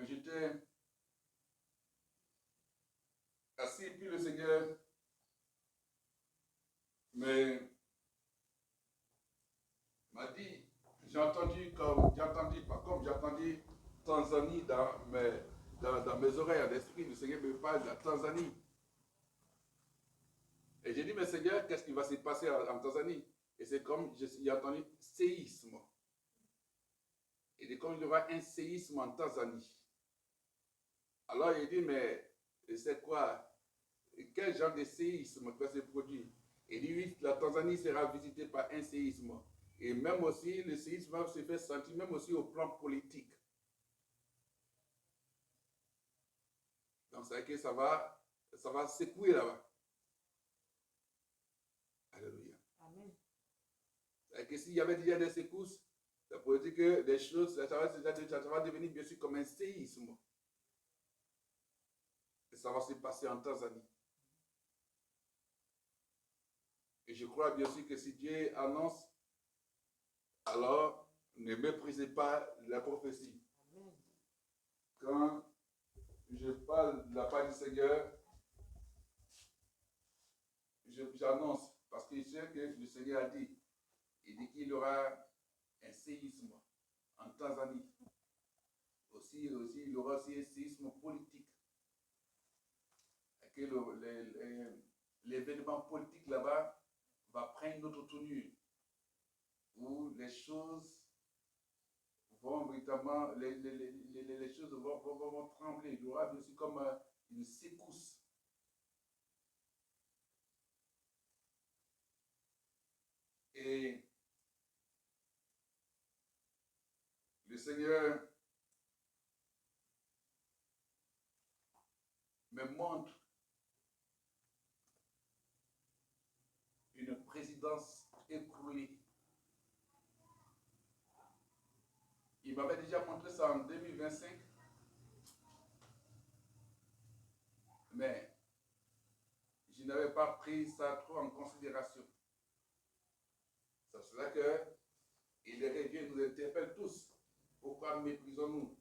que j'étais assis, puis le Seigneur m'a dit, j'ai entendu Tanzanie dans mes oreilles, à l'esprit. Le Seigneur me parle de la Tanzanie. Et j'ai dit, mais Seigneur, qu'est-ce qui va se passer en Tanzanie? Et c'est comme j'ai entendu séisme. Et comme il y aura un séisme en Tanzanie. Alors il dit, mais c'est quoi? Quel genre de séisme va se produire? Il dit, oui, la Tanzanie sera visitée par un séisme. Et même aussi, le séisme va se faire sentir, même aussi au plan politique. Donc, c'est que ça va secouer là-bas. Alléluia. Amen. C'est que s'il y avait déjà des secousses, ça pourrait dire que des choses, ça va devenir bien sûr comme un séisme. Et ça va se passer en Tanzanie. Et je crois bien sûr que si Dieu annonce, alors ne méprisez pas la prophétie. Amen. Quand je parle de la part du Seigneur, j'annonce, parce que je sais que le Seigneur a dit, il dit qu'il y aura un séisme en Tanzanie. Aussi, il y aura aussi un séisme politique. Et que l'événement politique là-bas va prendre une autre tournure, où les choses vont véritablement, les choses vont trembler. Il y aura aussi comme une secousse. Et le Seigneur me montre une présidence écroulée. Il m'avait déjà montré ça en 2025, mais je n'avais pas pris ça trop en considération. C'est pour cela que Dieu nous interpelle tous. Pourquoi méprisons-nous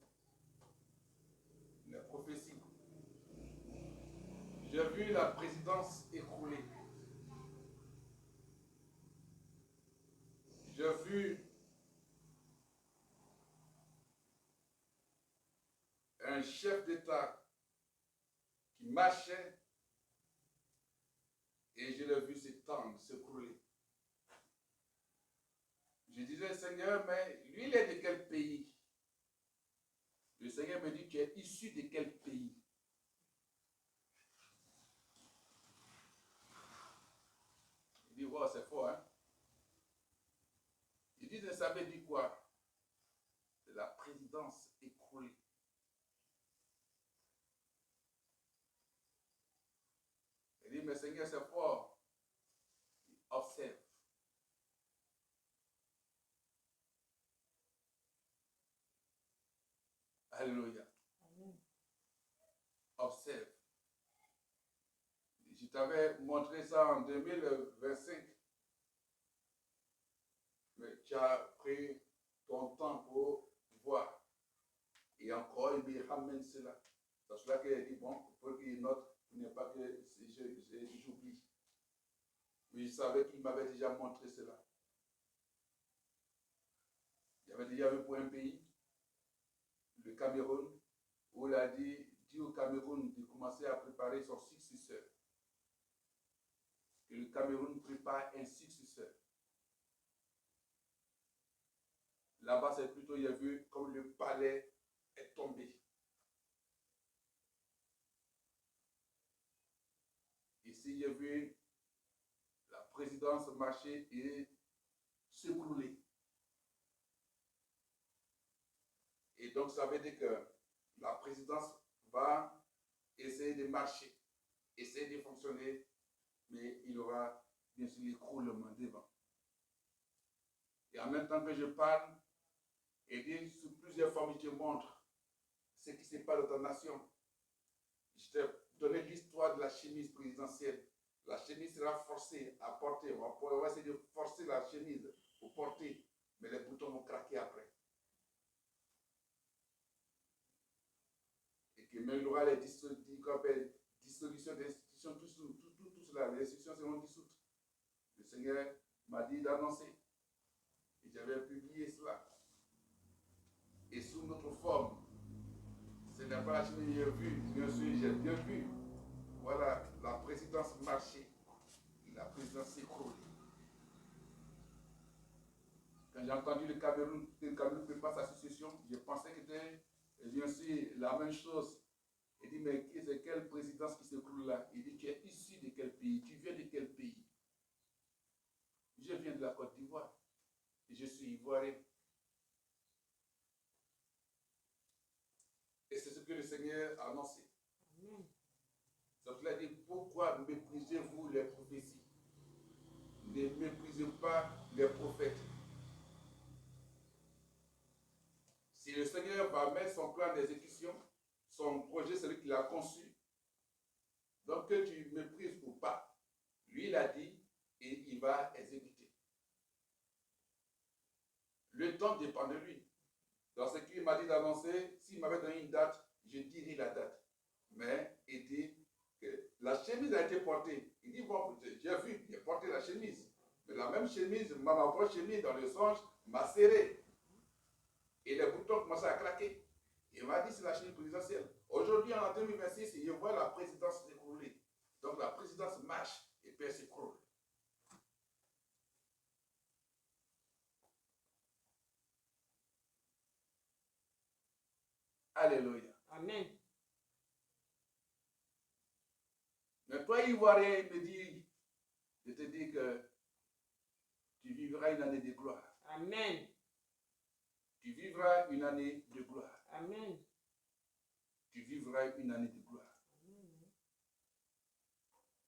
la prophétie? J'ai vu la présidence écroulée. J'ai vu un chef d'État qui marchait et je l'ai vu s'étendre, s'écrouler. Je disais, Seigneur, mais lui, il est de quel pays? Le Seigneur me dit, tu es issu de quel pays? Il dit, wow, c'est fort, hein? Il dit, ça veut dire quoi? C'est la présidence écroulée. Il dit, mais Seigneur, c'est fort. Observe. Alléluia. Amen. Observe. Je t'avais montré ça en 2025. Mais tu as pris ton temps pour voir. Et encore, il me ramène cela. C'est cela qu'il dit, bon, pour qu'il note, il n'est pas que j'oublie. Mais je savais qu'il m'avait déjà montré cela. Il avait déjà vu pour un pays, le Cameroun, où il a dit au Cameroun de commencer à préparer son successeur. Que le Cameroun prépare un successeur. Là-bas, c'est plutôt, il a vu comme le palais est tombé. Ici, il y a vu la présidence marcher et s'écrouler. Et donc, ça veut dire que la présidence va essayer de marcher, essayer de fonctionner, mais il y aura bien sûr l'écroulement devant. Et en même temps que je parle, et dit sous plusieurs formes, je te montre ce qui se passe dans ta nation. Je t'ai donné l'histoire de la chemise présidentielle. La chemise sera forcée à porter. On va essayer de forcer la chemise pour porter, mais les boutons vont craquer après. que même il y aura les dissolutions d'institutions, tout cela, les institutions seront dissoutes. Le Seigneur m'a dit d'annoncer. Et j'avais publié cela. Et sous notre forme, ce n'est pas la chemise que j'ai vue, bien sûr, j'ai bien vu. Voilà, la présidence marchait, la présidence s'écroulait. Quand j'ai entendu le Cameroun prépare sa succession, je pensais que c'était bien sûr la même chose. Il dit, mais c'est quelle présidence qui s'écroule là? Il dit, tu es issu de quel pays? Tu viens de quel pays? Je viens de la Côte d'Ivoire. Et je suis ivoirien. Et c'est ce que le Seigneur a annoncé. Donc il a dit, pourquoi méprisez-vous les prophéties? Ne méprisez pas les prophètes. Si le Seigneur va mettre son plan d'exécution, son projet, celui qu'il a conçu, donc que tu méprises ou pas, lui il a dit et il va exécuter. Le temps dépend de lui. Dans ce qu'il m'a dit d'annoncer, s'il m'avait donné une date, je dirais la date. Mais il dit que la chemise a été portée. Il dit, bon, j'ai vu, il a porté la chemise. Mais la même chemise, ma propre chemise dans le songe, m'a serré. Et les boutons commençaient à craquer. Il m'a dit, c'est la chemise présidentielle. Aujourd'hui, en 2026, je vois la présidence s'écrouler. Donc la présidence marche et puis elle s'écroule. Alléluia. Amen. Mais toi, Ivoirien, il me dit, je te dis que tu vivras une année de gloire. Amen. Tu vivras une année de gloire. Amen. Tu vivras une année de gloire.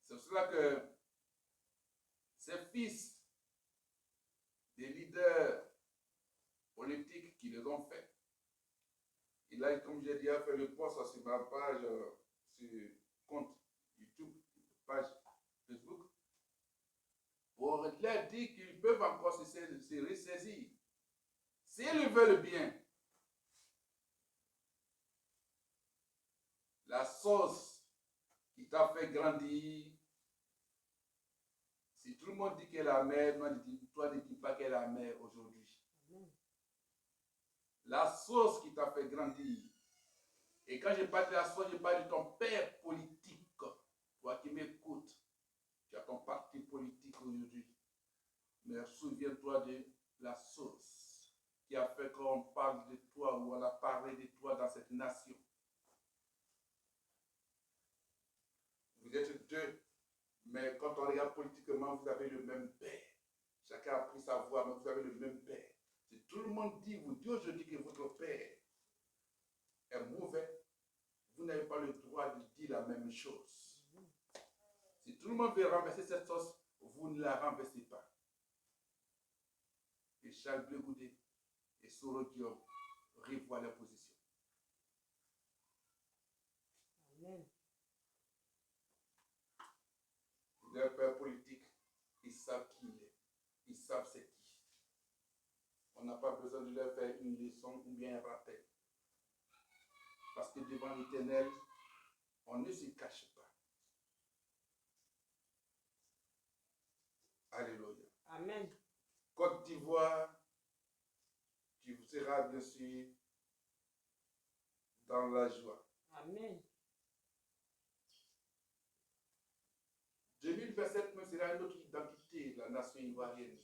C'est pour cela que ces fils des leaders politiques qui les ont fait, il a, comme j'ai déjà fait le post sur ma page, sur compte YouTube, page Facebook, pour leur dire qu'ils peuvent encore se ressaisir. S'ils veulent bien, la sauce qui t'a fait grandir, si tout le monde dit qu'elle est amère, toi ne dis pas qu'elle est amère aujourd'hui. La sauce qui t'a fait grandir. Et quand je parle de la sauce, je parle de ton père politique. Toi qui m'écoutes, tu as ton parti politique aujourd'hui. Mais souviens-toi de la sauce qui a fait qu'on parle de toi ou on a parlé de toi dans cette nation. Vous êtes deux, mais quand on regarde politiquement, vous avez le même père. Chacun a pris sa voix, mais vous avez le même père. Si tout le monde dit, vous dites aujourd'hui que votre père est mauvais, vous n'avez pas le droit de dire la même chose. Si tout le monde veut renverser cette sauce, vous ne la renversez pas. Et Charles Blé Goudé et Soro Diop revoient leur position. Amen. Leur père politique, ils savent qui il est. Ils savent c'est qui. On n'a pas besoin de leur faire une leçon ou bien un rappel. Parce que devant l'Éternel, on ne se cache pas. Alléluia. Amen. Côte d'Ivoire, tu seras bien sûr dans la joie. Amen. 2027 me sera une autre identité, la nation ivoirienne.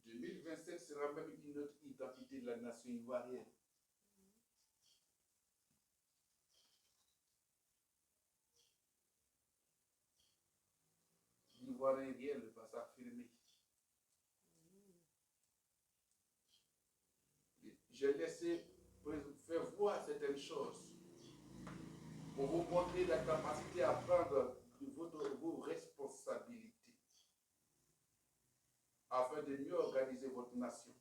2027 sera même une autre identité de la nation ivoirienne. L'Ivoirien réel va s'affirmer. J'ai laissé faire voir certaines choses pour vous montrer la capacité à prendre vos responsabilités afin de mieux organiser votre nation.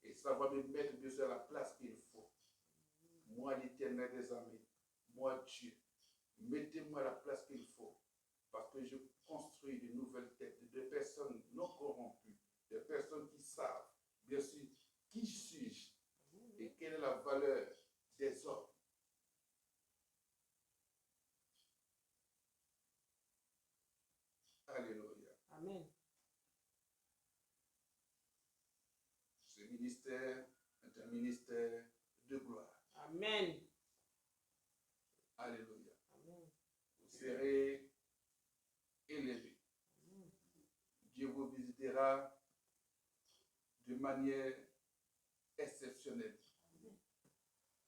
Et ça va me mettre bien sûr à la place qu'il faut. Moi, l'Éternel des armées, moi, Dieu, mettez-moi à la place qu'il faut. Parce que je construis de nouvelles têtes, de personnes non corrompues, des personnes qui savent, bien sûr, qui suis-je et quelle est la ministère est un ministère de gloire. Amen. Alléluia. Amen. Vous serez élevés. Amen. Dieu vous visitera de manière exceptionnelle.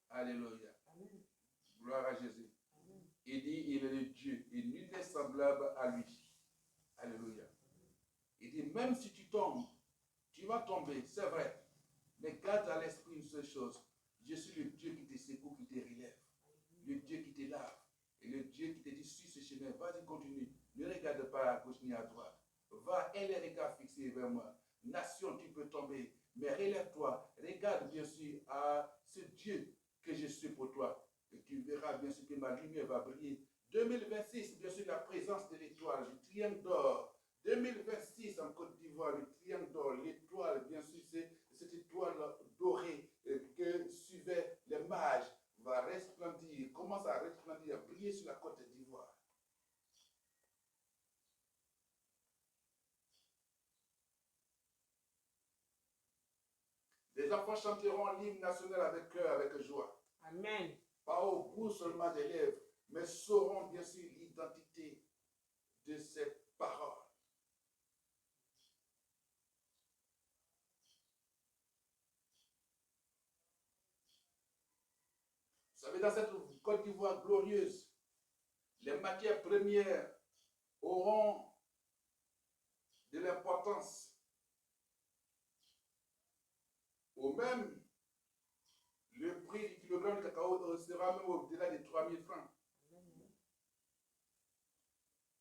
Alléluia. Amen. Gloire à Jésus. Amen. Il dit, il est le Dieu et nul n'est semblable à lui. Alléluia. Il dit, même si tu tombes, tu vas tomber, c'est vrai. Mais garde à l'esprit une seule chose. Je suis le Dieu qui te secoue, qui te relève. Le Dieu qui te lave. Et le Dieu qui te dit, suis ce chemin, vas-y, continue. Ne regarde pas à gauche ni à droite. Va et les regards fixés vers moi. Nation, tu peux tomber, mais relève-toi. Regarde bien sûr à ce Dieu que je suis pour toi. Et tu verras bien sûr que ma lumière va briller. 2026, bien sûr, la présence de l'étoile, le triangle d'or. 2026 en Côte d'Ivoire, le triangle d'or, l'étoile, bien sûr, c'est cette étoile dorée que suivaient les mages, va resplendir, commence à resplendir, à briller sur la Côte d'Ivoire. Les enfants chanteront l'hymne national avec cœur, avec joie. Amen. Pas au bout seulement des lèvres, mais sauront bien sûr l'identité de ces paroles. Vous savez, dans cette Côte d'Ivoire glorieuse, les matières premières auront de l'importance. Au même, le prix du kilogramme de cacao sera même au-delà de 3 000 francs.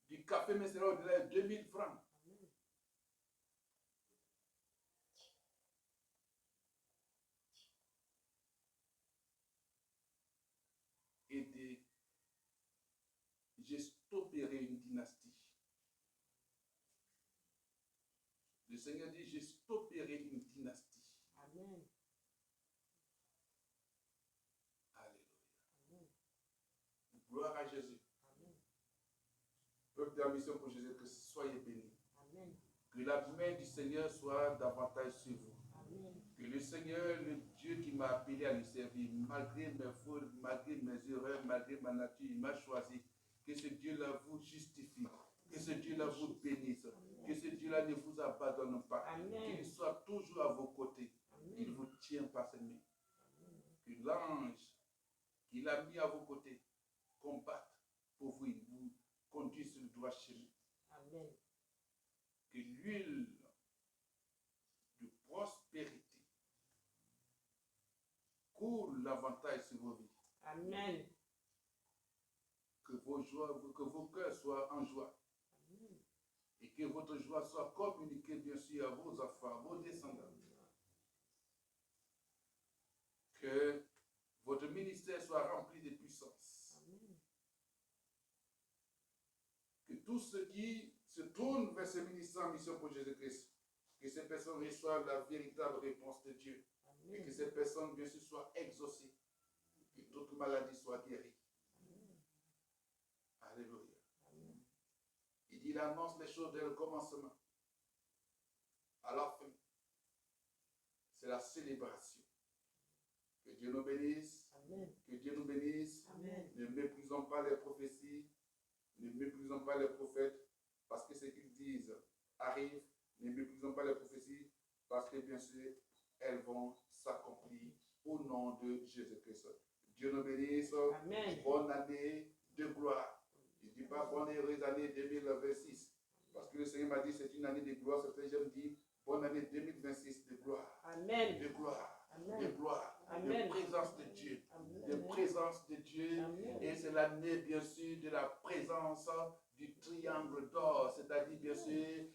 Du café, mais sera au-delà de 2 000 francs. Et j'ai stopperai une dynastie. Le Seigneur dit, j'ai stopperai une dynastie. Amen. Alléluia. Gloire à Jésus. Amen. Peuple de la mission pour Jésus-Christ, soyez bénis. Amen. Que la main du Seigneur soit davantage sur vous. Amen. Que le Seigneur, le Dieu qui m'a appelé à lui servir, malgré mes fautes, malgré mes erreurs, malgré ma nature, il m'a choisi. Que ce Dieu-là vous justifie. Que ce Dieu-là vous bénisse. Que ce Dieu-là ne vous abandonne pas. Qu'il soit toujours à vos côtés. Il vous tient par ses mains. Que l'ange qu'il a mis à vos côtés combatte pour vous. Il vous conduit sur le droit chemin. Amen. Que l'huile de prospérité coule l'avantage sur vos vies. Amen. Que vos cœurs soient en joie. Amen. Et que votre joie soit communiquée bien sûr à vos enfants, à vos descendants. Que votre ministère soit rempli de puissance. Amen. Que tous ceux qui se tournent vers ce ministère en mission pour Jésus-Christ, que ces personnes reçoivent la véritable réponse de Dieu. Amen. Et que ces personnes bien sûr soient exaucées. Que toute maladie soit guérie. Alléluia. Amen. Il dit, il annonce les choses dès le commencement. À la fin, c'est la célébration. Que Dieu nous bénisse. Amen. Que Dieu nous bénisse. Amen. Ne méprisons pas les prophéties. Ne méprisons pas les prophètes. Parce que ce qu'ils disent arrive. Ne méprisons pas les prophéties. Parce que bien sûr, elles vont s'accomplir au nom de Jésus-Christ. Dieu nous bénisse. Amen. Bonne année de gloire. Je ne dis pas bonne et heureuse année 2026. Parce que le Seigneur m'a dit c'est une année de gloire. C'est pourquoi je me dis bonne année 2026 de gloire. Amen. De gloire. Amen. De gloire. Amen. De présence de Dieu. Amen. De présence de Dieu. Amen. Et c'est l'année bien sûr de la présence du triangle d'or. C'est-à-dire bien sûr